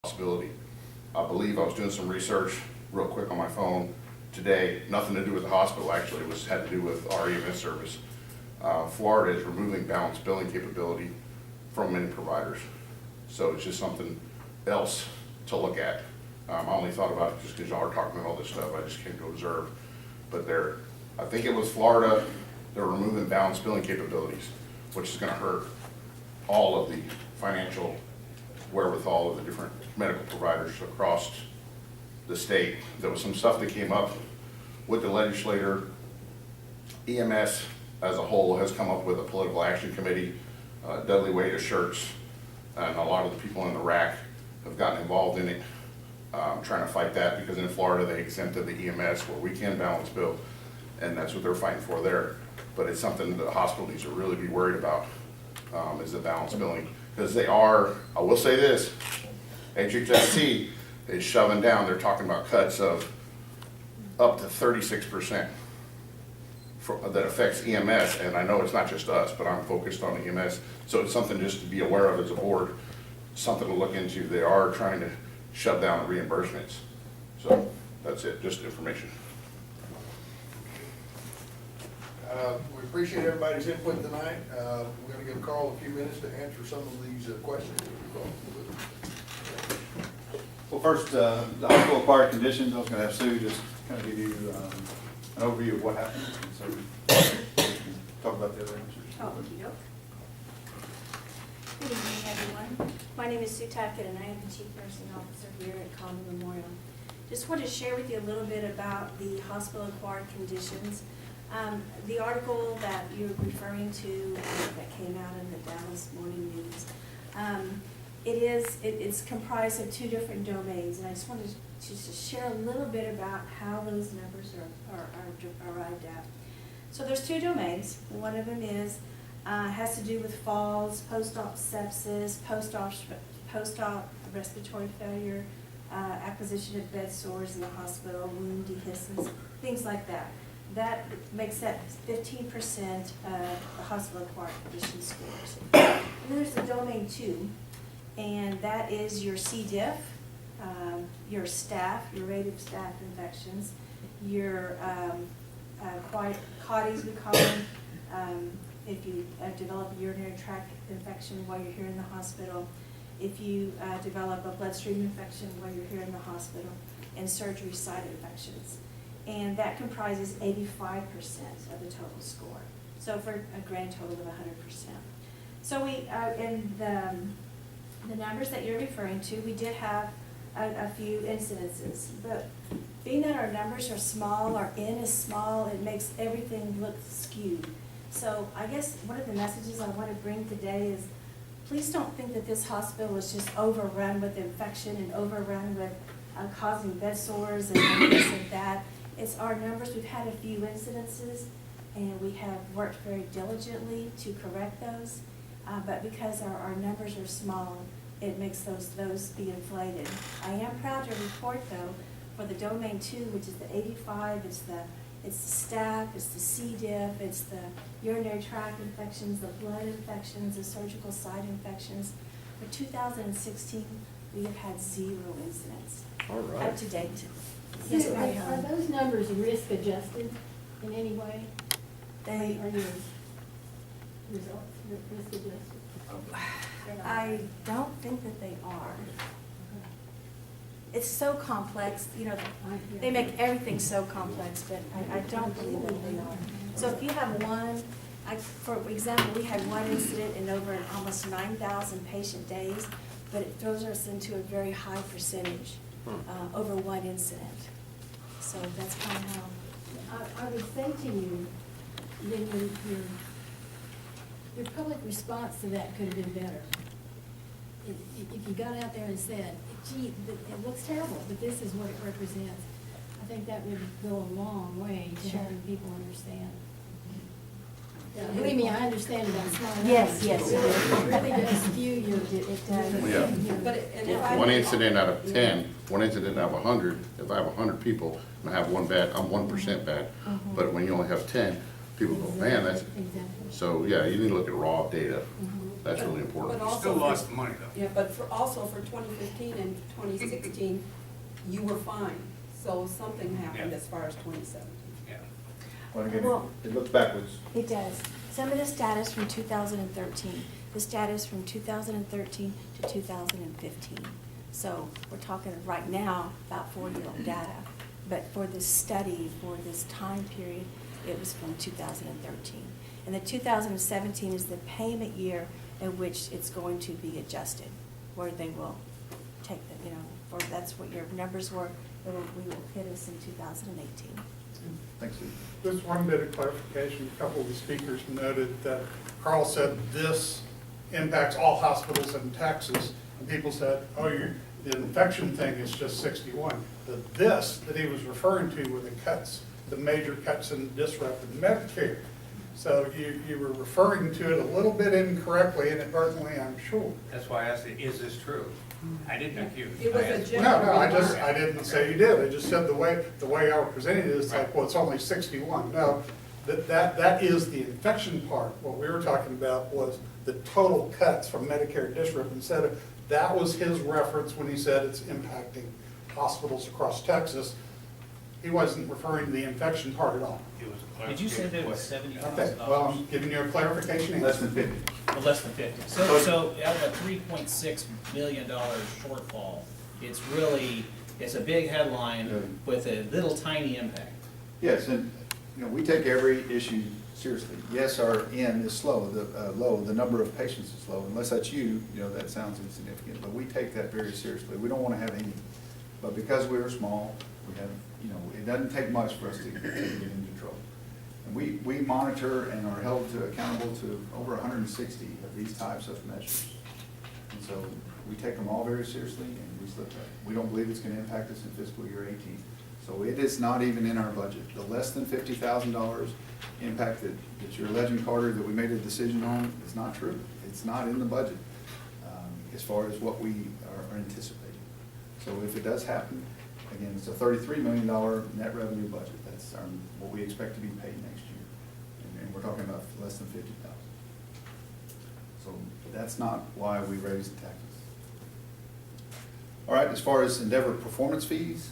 Possibility. I believe I was doing some research real quick on my phone today, nothing to do with the hospital actually, it had to do with our EMS service. Florida is removing balanced billing capability from many providers. So it's just something else to look at. I only thought about it just because y'all are talking about all this stuff, I just came to observe. But I think it was Florida, they're removing balanced billing capabilities, which is gonna hurt all of the financial wherewithal of the different medical providers across the state. There was some stuff that came up with the legislator. EMS as a whole has come up with a political action committee. Dudley Wade of Shirts and a lot of the people in the RAC have gotten involved in it, trying to fight that because in Florida they exempted the EMS where we can balance bill, and that's what they're fighting for there. But it's something that the hospital needs to really be worried about, is the balance billing. Because they are, I will say this, HHST is shoving down, they're talking about cuts of up to 36% that affects EMS, and I know it's not just us, but I'm focused on EMS, so it's something just to be aware of as a board, something to look into. They are trying to shut down the reimbursements. So that's it, just information. We appreciate everybody's input tonight. We're going to give Carl a few minutes to answer some of these questions. Well, first, the hospital acquired conditions, I was going to have Sue just kind of give you an overview of what happened, and so we can talk about the other answers. Oh, yep. Good evening, everyone. My name is Sue Tackett, and I am the Chief Nursing Officer here at Common Memorial. Just want to share with you a little bit about the hospital-acquired conditions. The article that you're referring to that came out in the Dallas Morning News, it's comprised of two different domains, and I just wanted to share a little bit about how those numbers are arrived at. So there's two domains. One of them has to do with falls, post-op sepsis, post-op respiratory failure, acquisition of bed sores in the hospital, wound dehiscence, things like that. That makes up 15% of the hospital-acquired condition scores. And then there's the domain 2, and that is your C. diff, your staph, your rate of staph infections, your CODIs, we call them, if you develop a urinary tract infection while you're here in the hospital, if you develop a bloodstream infection while you're here in the hospital, and surgery site infections. And that comprises 85% of the total score. So for a grand total of 100%. So we, in the numbers that you're referring to, we did have a few incidences, but being that our numbers are small, our N is small, it makes everything look skewed. So I guess one of the messages I want to bring today is, please don't think that this hospital is just overrun with infection and overrun with causing bed sores and this and that. It's our numbers. We've had a few incidences, and we have worked very diligently to correct those. But because our numbers are small, it makes those be inflated. I am proud to report, though, for the domain 2, which is the 85, it's the staph, it's the C. diff, it's the urinary tract infections, the blood infections, the surgical site infections. For 2016, we have had 0 incidents. All right. Up to date. So Yes, are those numbers risk adjusted in any way? They, Are your results risk adjusted? I don't think that they are. It's so complex, you know, they make everything so complex, but I don't believe that they are. So if you have one, for example, we had one incident in over almost 9,000 patient days, but it throws us into a very high percentage over one incident. So that's kind of how. I would say to you, then your public response to that could have been better. If you got out there and said, gee, it looks terrible, but this is what it represents, I think that would go a long way to helping people understand. Believe me, I understand about small numbers. Yes, yes. It really does skew your, Yeah. But One incident out of 10, one incident out of 100, if I have 100 people and I have one bad, I'm 1% bad. But when you only have 10, people go, man, that's, Exactly. so yeah, you need to look at raw data. That's really important. But You also still for- lost the money though. Yeah, but also for 2015 and 2016, you were fine. So something happened Yeah. as far as 2017. Yeah. Well, again, Well- it looks backwards. It does. Some of the data is from 2013. This data is from 2013 to 2015. So we're talking right now about 4-year-old data. But for this study, for this time period, it was from 2013. And the 2017 is the payment year in which it's going to be adjusted, where they will take the, or that's what your numbers were, we will hit us in 2018. Thanks, Steve. Just one bit of clarification. A couple of the speakers noted that Carl said this impacts all hospitals in Texas. And people said, oh, the infection thing is just 61. The this that he was referring to were the cuts, the major cuts in disrupted Medicare. So you were referring to it a little bit incorrectly, inadvertently, I'm sure. That's why I asked, is this true? I didn't accuse. It was I a asked- general- No, I didn't say you did. I just said the way I was presenting it is like, well, it's only 61. No, that is the infection part. What we were talking about was the total cuts from Medicare disrupt. Instead of, that was his reference when he said it's impacting hospitals across Texas. He wasn't referring to the infection part at all. It was a Did you say that it was clarification. Okay, well, $70,000? I'm giving you a clarification Less answer. than 50. Well, less than 50. So out of a $3.6 million shortfall, it's a big headline with a little tiny impact. Yes, and, we take every issue seriously. Yes, our N is low, the number of patients is low. Unless that's you, that sounds insignificant, but we take that very seriously. We don't want to have any. But because we are small, we have, it doesn't take much for us to get into trouble. And we monitor and are held accountable to over 160 of these types of measures. And so we take them all very seriously, and we don't believe it's going to impact us in fiscal year 18. So it is not even in our budget. The less than $50,000 impact that you're alleging, Carter, that we made a decision on is not true. It's not in the budget as far as what we are anticipating. So if it does happen, again, it's a $33 million net revenue budget. That's what we expect to be paid next year. And we're talking about less than $50,000. So that's not why we raised the taxes. All right, as far as Endeavor performance fees,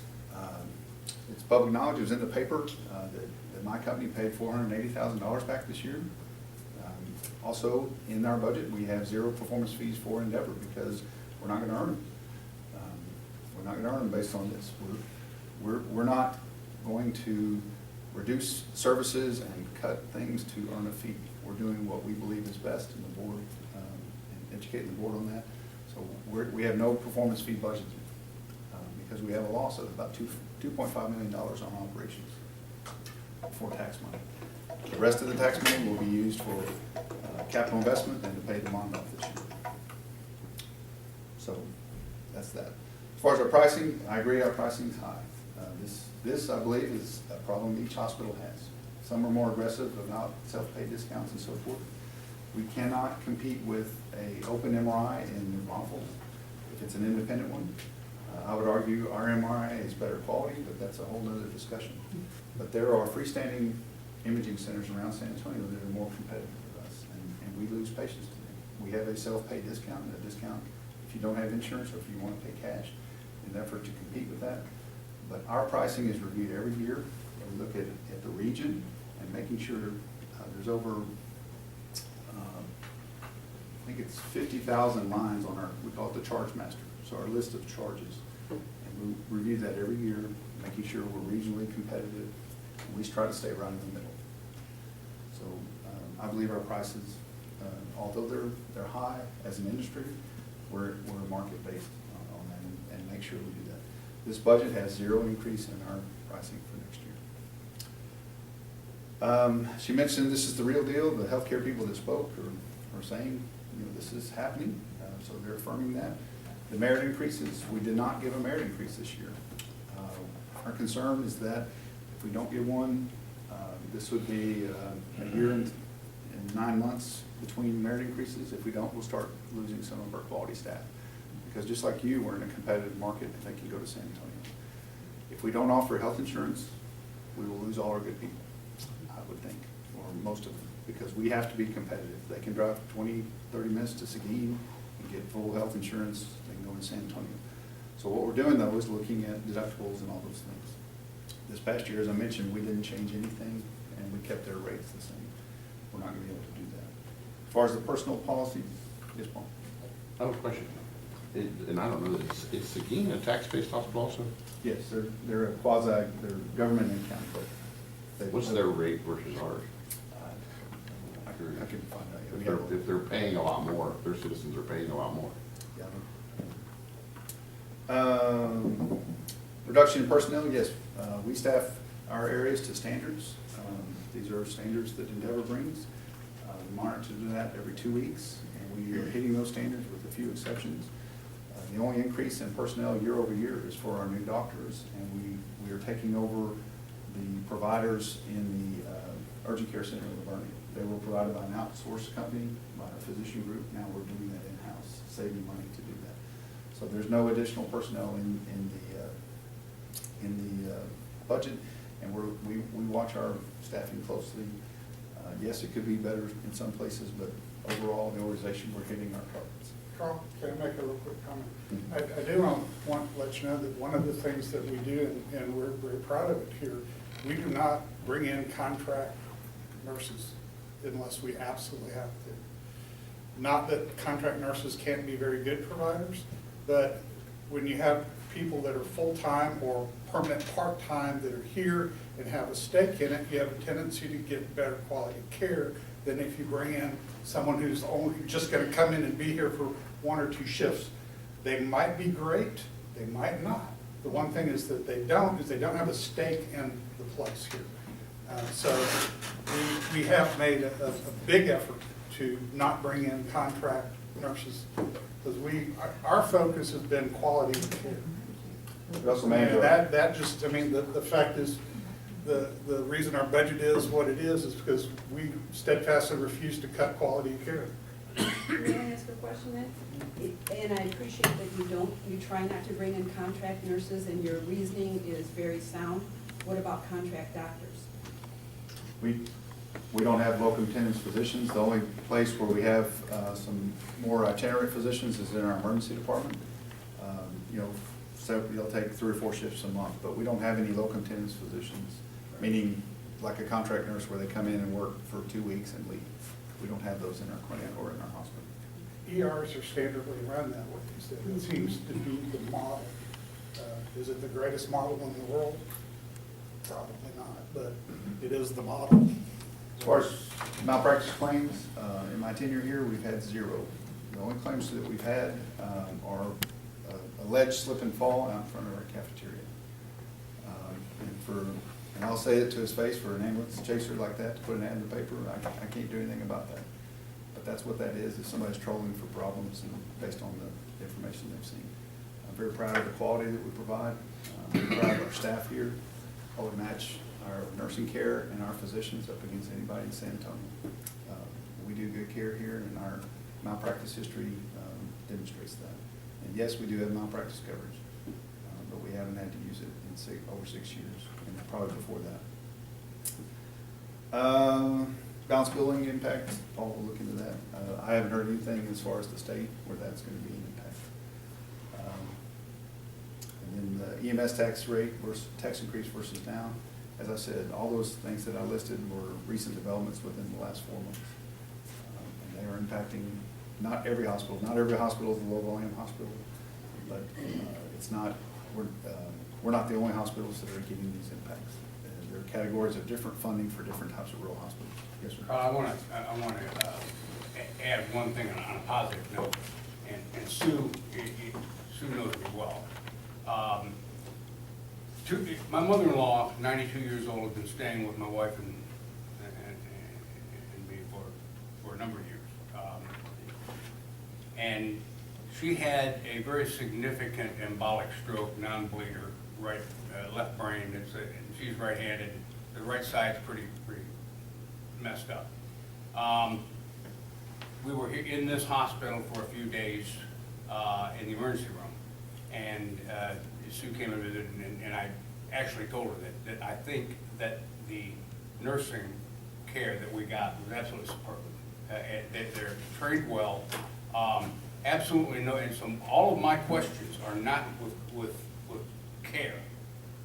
it's public knowledge, it was in the paper, that my company paid $480,000 back this year. Also, in our budget, we have 0 performance fees for Endeavor because we're not gonna earn them. We're not gonna earn them based on this. We're not going to reduce services and cut things to earn a fee. We're doing what we believe is best in the board, and educating the board on that. So we have no performance fee budget because we have a loss of about $2.5 million on operations for tax money. The rest of the tax money will be used for capital investment and to pay the bond off this year. So that's that. As far as our pricing, I agree our pricing is high. This, I believe, is a problem each hospital has. Some are more aggressive about self-pay discounts and so forth. We cannot compete with an open MRI in New Braunfels if it's an independent one. I would argue our MRI is better quality, but that's a whole nother discussion. But there are freestanding imaging centers around San Antonio that are more competitive with us, and we lose patients to them. We have a self-pay discount and a discount if you don't have insurance or if you want to pay cash in an effort to compete with that. But our pricing is reviewed every year. We look at the region and making sure there's over, I think it's 50,000 lines on our, we call it the charge master, so our list of charges. And we review that every year, making sure we're regionally competitive, and we try to stay right in the middle. So I believe our prices, although they're high as an industry, we're market-based on that and make sure we do that. This budget has 0 increase in our pricing for next year. She mentioned this is the real deal. The healthcare people that spoke are saying, this is happening, so they're affirming that. The merit increases, we did not give a merit increase this year. Our concern is that if we don't give one, this would be a year and 9 months between merit increases. If we don't, we'll start losing some of our quality staff. Because just like you, we're in a competitive market and they can go to San Antonio. If we don't offer health insurance, we will lose all our good people, I would think, or most of them. because we have to be competitive. They can drive 20, 30 minutes to Seguin and get full health insurance, they can go in San Antonio. So what we're doing though is looking at deductibles and all those things. This past year, as I mentioned, we didn't change anything and we kept their rates the same. We're not gonna be able to do that. As far as the personal policy, yes, Paul? I have a question. And I don't know, is Seguin a tax-based hospital also? Yes, they're a quasi, they're government and county, but. What's their rate versus ours? I can find out. Yeah, we If have- they're paying a lot more, their citizens are paying a lot more. Yeah. Reduction in personnel, yes, we staff our areas to standards. These are standards that Endeavor brings. We monitor that every 2 weeks, and we are hitting those standards with a few exceptions. The only increase in personnel year over year is for our new doctors, and we are taking over the providers in the urgent care center in Livonia. They were provided by an outsourced company, by a physician group. Now we're doing that in-house, saving money to do that. So there's no additional personnel in the budget, and we watch our staffing closely. Yes, it could be better in some places, but overall, the organization, we're hitting our targets. Carl, can I make a real quick comment? I do want to let you know that one of the things that we do, and we're very proud of it here, we do not bring in contract nurses unless we absolutely have to. Not that contract nurses can't be very good providers, but when you have people that are full-time or permanent part-time that are here and have a stake in it, you have a tendency to get better quality care than if you bring in someone who's only just going to come in and be here for 1 or 2 shifts. They might be great, they might not. The one thing is that they don't have a stake in the place here. So we have made a big effort to not bring in contract nurses, because our focus has been quality of care. We also manage our- That just, I mean, the fact is, the reason our budget is what it is because we steadfastly refuse to cut quality of care. May I ask a question then? And I appreciate that you try not to bring in contract nurses and your reasoning is very sound. What about contract doctors? We don't have locum tenens physicians. The only place where we have some more itinerant physicians is in our emergency department. So they'll take 3 or 4 shifts a month, but we don't have any locum tenens physicians, meaning like a contract nurse where they come in and work for 2 weeks and leave. We don't have those in our clinic or in our hospital. ERs are standardly run that way. It seems to be the model. Is it the greatest model in the world? Probably not, but it is the model. As far as malpractice claims, in my tenure here, we've had 0. The only claims that we've had are alleged slip and fall out in front of our cafeteria. And I'll say it to his face, for an ambulance chaser like that to put an ad in the paper, I can't do anything about that. But that's what that is somebody's trolling for problems and based on the information they've seen. I'm very proud of the quality that we provide. I'm very proud of our staff here. I would match our nursing care and our physicians up against anybody in San Antonio. We do good care here, and our malpractice history demonstrates that. And yes, we do have malpractice coverage, but we haven't had to use it in over 6 years, and probably before that. Balance billing impact, Paul will look into that. I haven't heard anything as far as the state where that's going to be an impact. And then the EMS tax rate versus tax increase versus now. As I said, all those things that I listed were recent developments within the last 4 months. And they are impacting not every hospital. Not every hospital is a low volume hospital, but it's not, we're not the only hospitals that are getting these impacts. There are categories of different funding for different types of rural hospitals. Yes, sir. I want to add one thing on a positive note, and Sue knows me well. My mother-in-law, 92 years old, has been staying with my wife and me for a number of years. And she had a very significant embolic stroke, non-bleeder, left brain. And she's right-handed. The right side's pretty messed up. We were here in this hospital for a few days in the emergency room, and Sue came and visited, and I actually told her that I think that the nursing care that we got was absolutely superb. And they're trained well. Absolutely no, and some, all of my questions are not with care,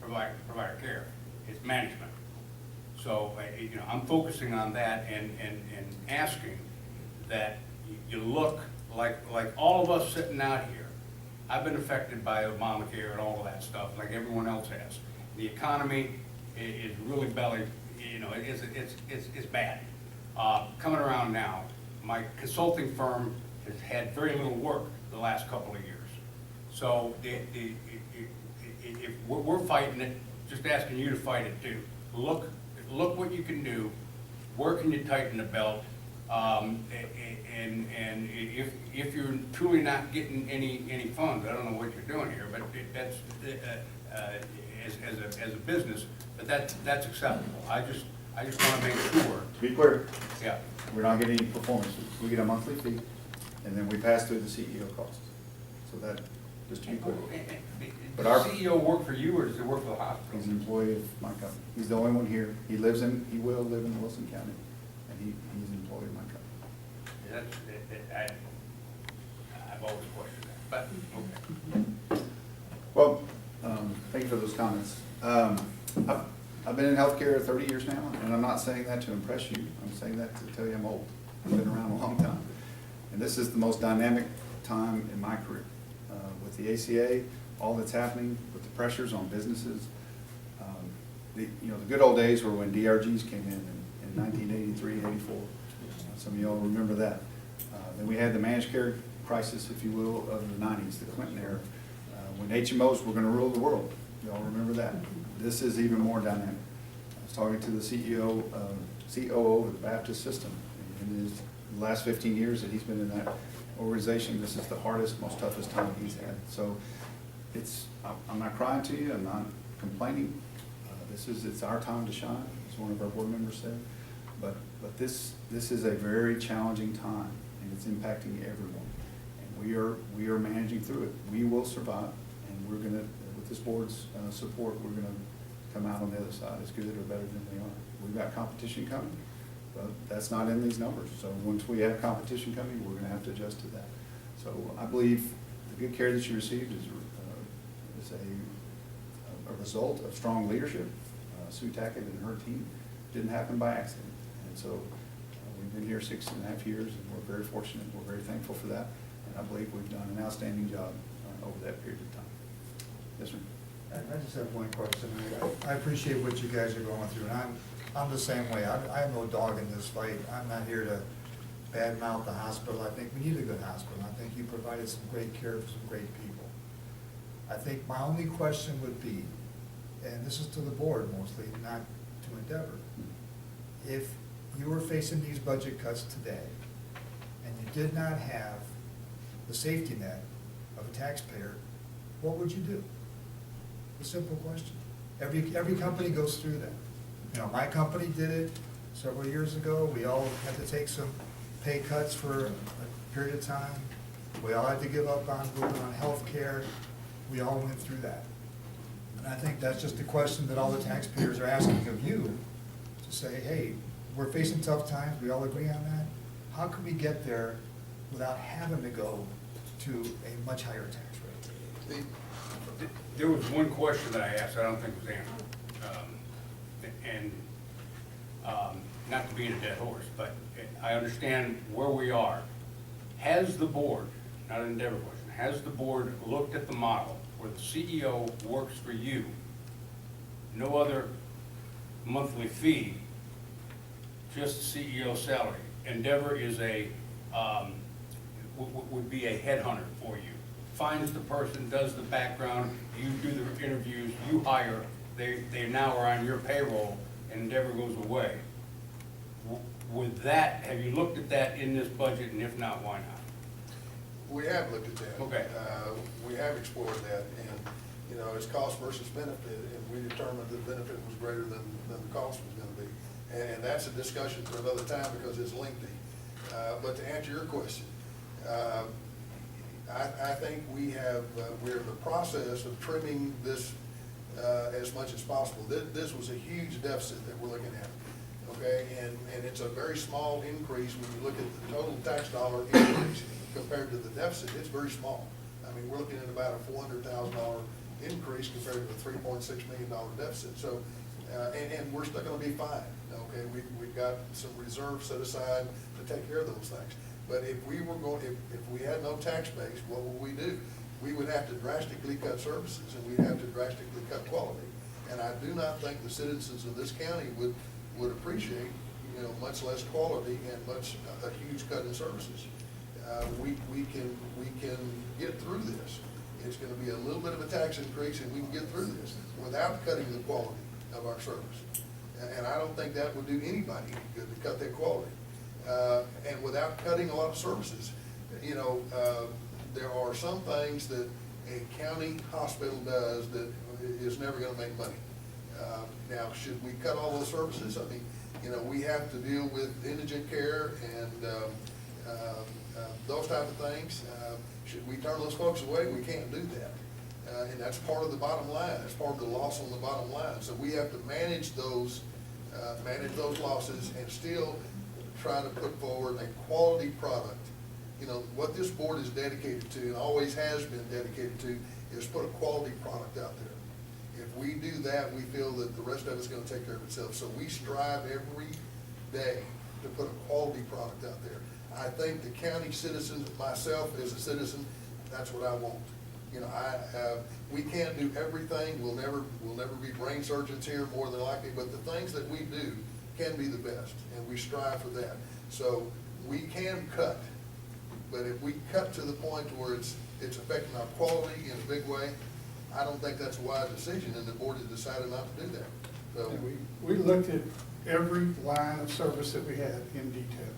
provider care, it's management. So, you know, I'm focusing on that and asking that you look like all of us sitting out here. I've been affected by Obamacare and all of that stuff, like everyone else has. The economy is really you know, it's bad. Coming around now, my consulting firm has had very little work the last couple of years. So if we're fighting it, just asking you to fight it too. Look what you can do, where can you tighten the belt, and if you're truly not getting any funds, I don't know what you're doing here, but that's as a business, but that's acceptable. I just want to make sure. To be clear, Yeah. we're not getting any performance fees. We get a monthly fee, and then we pass through the CEO costs. So that, just to be clear. But our- Does the CEO work for you, or does he work for the hospital? He's an employee of my company. He's the only one here. He will live in Wilson County, and he's an employee of my company. I've always questioned that, but, okay. Well, thank you for those comments. I've been in healthcare 30 years now, and I'm not saying that to impress you. I'm saying that to tell you I'm old. I've been around a long time. And this is the most dynamic time in my career. With the ACA, all that's happening, with the pressures on businesses. The good old days were when DRGs came in 1983, 84. Some of y'all remember that. Then we had the managed care crisis, if you will, of the 90s, the Clinton era, when HMOs were going to rule the world. Y'all remember that? This is even more dynamic. I was talking to the COO of the Baptist system. In his last 15 years that he's been in that organization, this is the hardest, most toughest time he's had. So I'm not crying to you, I'm not complaining. It's our time to shine, as one of our board members said. But this is a very challenging time, and it's impacting everyone. And we are managing through it. We will survive, and we're gonna, with this board's support, we're gonna come out on the other side as good or better than we are. We've got competition coming, but that's not in these numbers. So once we have competition coming, we're gonna have to adjust to that. So I believe the good care that you received is a result of strong leadership. Sue Tackett and her team didn't happen by accident. And so we've been here 6.5 years, and we're very fortunate. We're very thankful for that. And I believe we've done an outstanding job over that period of time. Yes, sir. I just have one question. I appreciate what you guys are going through, and I'm the same way. I have no dog in this fight. I'm not here to badmouth the hospital. I think we need a good hospital. I think you provided some great care for some great people. I think my only question would be, and this is to the board mostly, not to Endeavor, if you were facing these budget cuts today, and you did not have the safety net of a taxpayer, what would you do? A simple question. Every company goes through that. You know, my company did it several years ago. We all had to take some pay cuts for a period of time. We all had to give up on moving on health care. We all went through that. And I think that's just a question that all the taxpayers are asking of you, to say, hey, we're facing tough times, we all agree on that. How can we get there without having to go to a much higher tax rate? There was one question that I asked I don't think was answered. Not to beat a dead horse, but I understand where we are. Has the board, not an Endeavor question, has the board looked at the model where the CEO works for you, no other monthly fee, just the CEO salary? Endeavor is would be a headhunter for you. Finds the person, does the background, you do the interviews, you hire, they now are on your payroll, and Endeavor goes away. With that, have you looked at that in this budget, and if not, why not? We have looked at that. Okay. We have explored that, and, you know, it's cost versus benefit, and we determined the benefit was greater than the cost was gonna be. And that's a discussion for another time because it's lengthy. But to answer your question, I think we're in the process of trimming this as much as possible. This was a huge deficit that we're looking at. okay? And it's a very small increase when you look at the total tax dollar increase compared to the deficit, it's very small. I mean, we're looking at about a $400,000 increase compared to a $3.6 million deficit. So, and we're still gonna be fine, okay? We've got some reserves set aside to take care of those things. But if we were going, if we had no tax base, what would we do? We would have to drastically cut services, and we'd have to drastically cut quality. And I do not think the citizens of this county would appreciate, you know, much less quality and a huge cut in services. We can get through this. It's gonna be a little bit of a tax increase, and we can get through this without cutting the quality of our service. And I don't think that would do anybody any good to cut that quality. And without cutting a lot of services. You know, there are some things that a county hospital does that is never gonna make money. Now, should we cut all those services? I mean, you know, we have to deal with indigent care and those type of things. Should we turn those folks away? We can't do that. And that's part of the bottom line. That's part of the loss on the bottom line. So we have to manage those losses and still try to put forward a quality product. You know, what this board is dedicated to and always has been dedicated to is put a quality product out there. If we do that, we feel that the rest of it's gonna take care of itself. So we strive every day to put a quality product out there. I think the county citizens, myself as a citizen, that's what I want. You know, we can't do everything. We'll never be brain surgeons here more than likely, but the things that we do can be the best, and we strive for that. So we can cut, but if we cut to the point where it's affecting our quality in a big way, I don't think that's a wise decision, and the board has decided not to do that. So We looked at every line of service that we had in detail,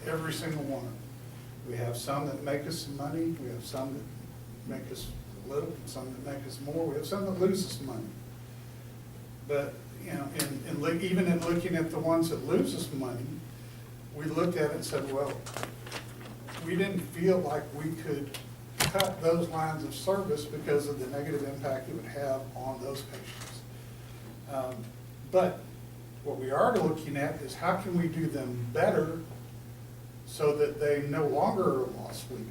every single one. We have some that make us some money, we have some that make us little, some that make us more, we have some that lose us money. But, you know, even in looking at the ones that lose us money, we looked at it and said, well, we didn't feel like we could cut those lines of service because of the negative impact it would have on those patients. But what we are looking at is how can we do them better so that they no longer are loss leaders.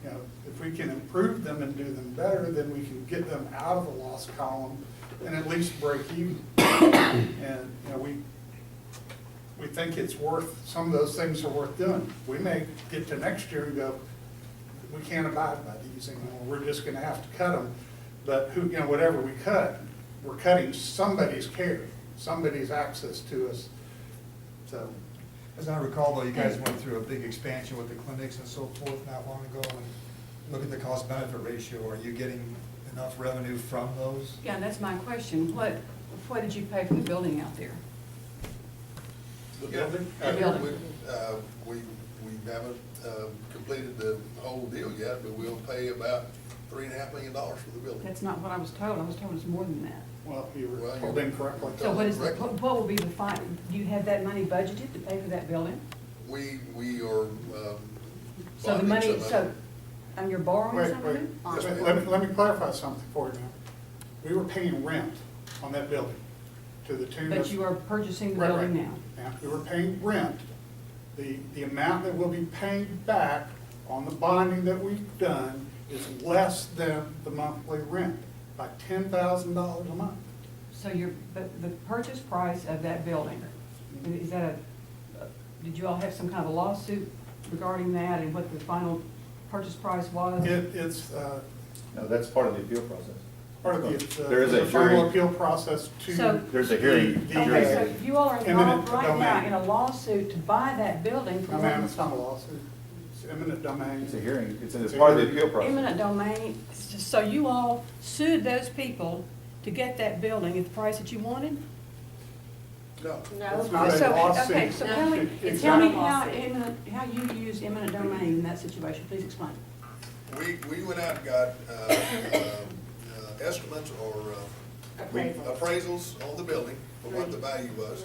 You know, if we can improve them and do them better, then we can get them out of the loss column and at least break even. And, you know, we think it's worth, some of those things are worth doing. We may get to next year and go, we can't abide by these anymore, we're just gonna have to cut them. But who, you know, whatever we cut, we're cutting somebody's care, somebody's access to us, so. As I recall, though, you guys went through a big expansion with the clinics and so forth not long ago, and look at the cost-benefit ratio. Are you getting enough revenue from those? Yeah, that's my question. What did you pay for the building out there? the building, The building. we haven't completed the whole deal yet, but we'll pay about $3.5 million for the building. That's not what I was told. I was told it's more than that. Well, you were Well, told incorrectly. So what is, Correctly. what will be the fine? Do you have that money budgeted to pay for that building? We are So the bonding money, some of so, it. and you're borrowing Wait, some of wait, it? Yes, ma'am. let me clarify something for you now. We were paying rent on that building to the tune of. But you are purchasing the Right, building right. now? Yeah, we were paying rent. The amount that will be paid back on the bonding that we've done is less than the monthly rent by $10,000 a month. So but the purchase price of that building, is that did you all have some kind of a lawsuit regarding that and what the final purchase price was? It's, No, that's part of the appeal process. part of the, There is a the final hearing. appeal process to. So- There's a hearing. The- Okay, so you all are Eminent involved right now domain. in a lawsuit to buy that building for No, ma'am, what? it's not a lawsuit. It's eminent domain. It's a hearing, it's It's a part of the hearing. appeal process. Eminent domain, so you all sued those people to get that building at the price that you wanted? No. It's not a So, lawsuit. okay, so tell me, It's tell me not- how you use eminent domain in that situation, please explain. We went out and got estimates or appraisals on the building for what the value was.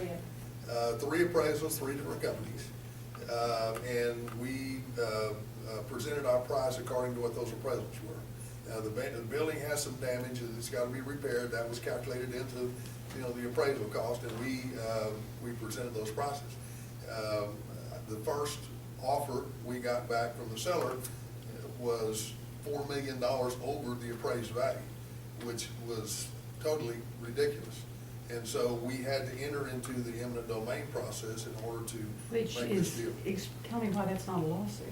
3 appraisals, 3 different companies. And we presented our price according to what those appraisals were. The building has some damage, and it's gotta be repaired, that was calculated into, you know, the appraisal cost, and we presented those prices. The first offer we got back from the seller was $4 million over the appraised value, which was totally ridiculous. And so we had to enter into the eminent domain process in order to make Which this is, deal. tell me why that's not a lawsuit.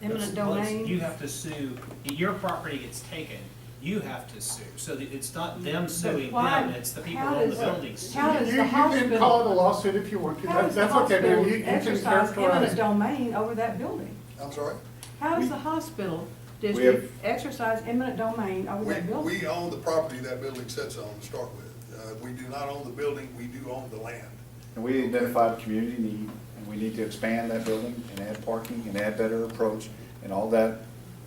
Eminent Well, it's- domain? You have to sue, your property gets taken, you have to sue. So it's not them suing why- them, it's the people how who own the does- buildings. how does the You can hospital- call it a lawsuit if you want to, How does the that's okay, hospital man, you can exercise characterize. eminent domain over that building? I'm sorry? How does the hospital have- district exercise eminent domain over that building? We own the property that building sits on to start with. We do not own the building, we do own the land. And we identified community need, and we need to expand that building and add parking and add better approach, and all that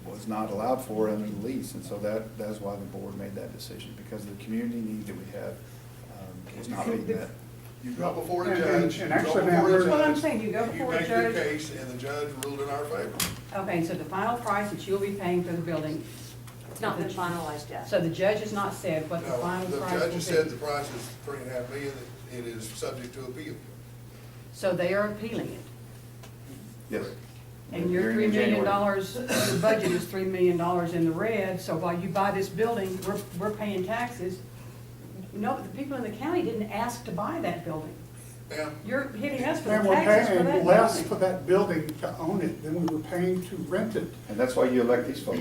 was not allowed for under the lease, and so that's why the board made that decision, because the community need that we have was not being met. You go before a And- judge. and you go actually, before ma'am, a there's- That's what I'm judge, saying, you go before a You make your judge. case, and the judge ruled in our favor. Okay, so the final price that you'll be paying for the building, It's not been finalized yet. so the judge has not said what the No, final the price will judge has said the be. price is $3.5 million, it is subject to appeal. So they are appealing it. Yes. And your Hearing $3 in million, January. your budget is $3 million in the red, so while you buy this building, we're paying taxes. No, the people in the county didn't ask to buy that building. Ma'am, You're hitting us for the And we're taxes for that paying less for building. that building to own it than we were paying to rent it. And that's why you elect these folks,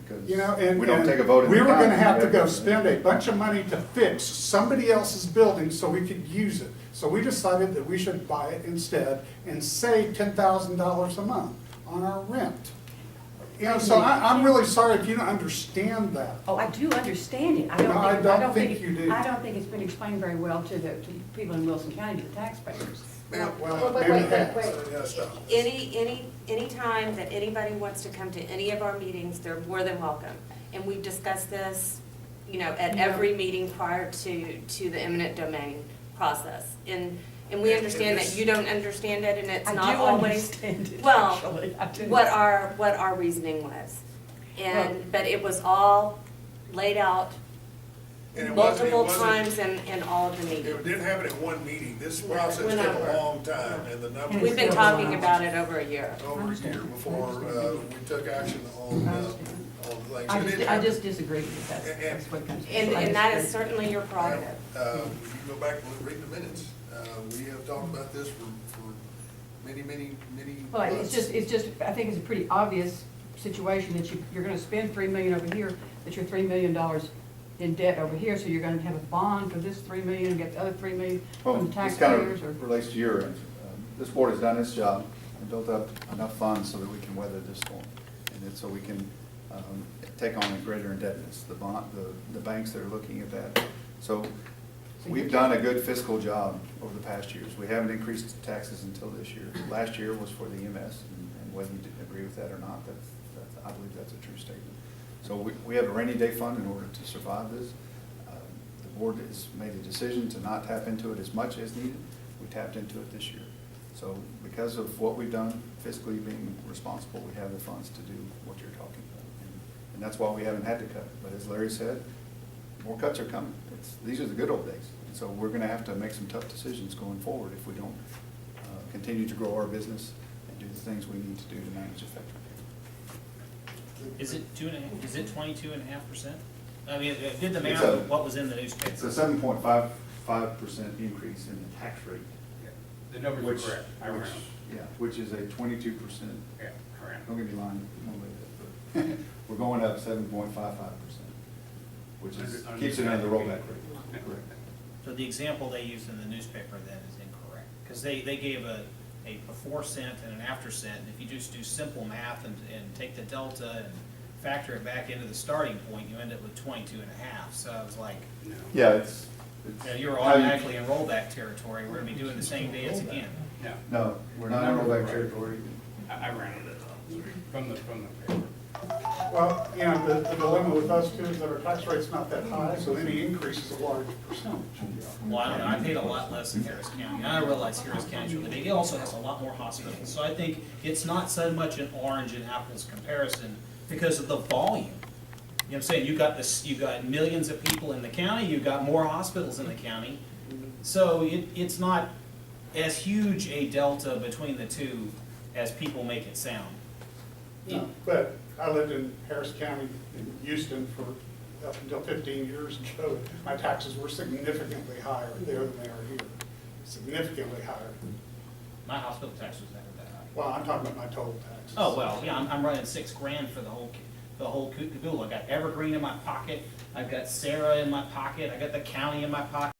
because You know, and. we don't and take a vote in the We were county. gonna have to go spend a bunch of money to fix somebody else's building so we could use it. So we decided that we should buy it instead and save $10,000 a month on our rent. You know, so I'm really sorry if you don't understand that. Oh, I do understand it. No, I don't think you do. I don't think it's been explained very well to the people in Wilson County, to the taxpayers. ma'am, Well, Wait, maybe wait, half. wait. yeah, stop. Any time that anybody wants to come to any of our meetings, they're more than welcome. And we've discussed this, you know, at every meeting prior to the eminent domain process. And we understand that you don't understand it, and it's I not do always, understand it, well, actually. I do. what our reasoning was. But it was all laid out And it multiple wasn't- times in all of the It meetings. didn't happen in one meeting, this process We're took not- a long time, and the numbers. We've been It's talking still about it over a year. Over a year before, we took action on things. And it- I just disagree with that. And- That's what comes. And that is certainly your prerogative. If you go back and read the minutes, we have talked about this for many Well, months. it's just, I think it's a pretty obvious situation that you're gonna spend $3 million over here, that you're $3 million in debt over here, so you're gonna have a bond for this $3 million, and get the other $3 million Well, from the this kind taxpayers, or? of relates to your, this board has done its job and built up enough funds so that we can weather this storm. And so we can take on a greater indebtedness, the banks that are looking at that. So we've done a good fiscal job over the past years. We haven't increased taxes until this year. Last year was for the EMS, and whether you agree with that or not, I believe that's a true statement. So we have a rainy day fund in order to survive this. The board has made a decision to not tap into it as much as needed. We tapped into it this year. So because of what we've done fiscally being responsible, we have the funds to do what you're talking about. And that's why we haven't had to cut. But as Larry said, more cuts are coming. These are the good old days. And so we're gonna have to make some tough decisions going forward if we don't continue to grow our business and do the things we need to do to manage effectively. Is it 22.5%? I mean, I did the It's math a- of what was in the It's newspaper. a 7.55% increase in the tax rate. The numbers Which- are correct, I ran them. Yeah, which is a 22%. Yeah, I ran Don't them. get me lying, but we're going up 7.55%, which is, keeps it under the rollback rate. Correct. So the example they used in the newspaper then is incorrect, because they gave a before cent and an after cent, and if you just do simple math and take the delta and factor it back into the starting point, you end up with 22.5. So I was like, No. Yeah, it's. you know, you're how you- automatically in rollback territory, we're gonna be doing the same dance again. No, No, we're not in rollback territory. I ran it from the paper. Well, you know, the dilemma with us too is that our tax rate's not that high, so any increase is a large percentage. Well, I don't know, I paid a lot less in Harris County, and I realize Harris County's really big, it also has a lot more hospitals, so I think it's not so much an orange and apples comparison because of the volume. what I'm saying? You got this, you got millions of people in the county, you got more hospitals in the county. So it's not as huge a delta between the two as people make it sound. No, but I lived in Harris County in Houston for up until 15 years ago. My taxes were significantly higher there than they are here, significantly higher. My hospital tax was never that high. Well, I'm talking about my total taxes. Oh, well, yeah, I'm running $6,000 for the whole caboodle. I got Evergreen in my pocket, I've got Sarah in my pocket, I got the county in my pocket.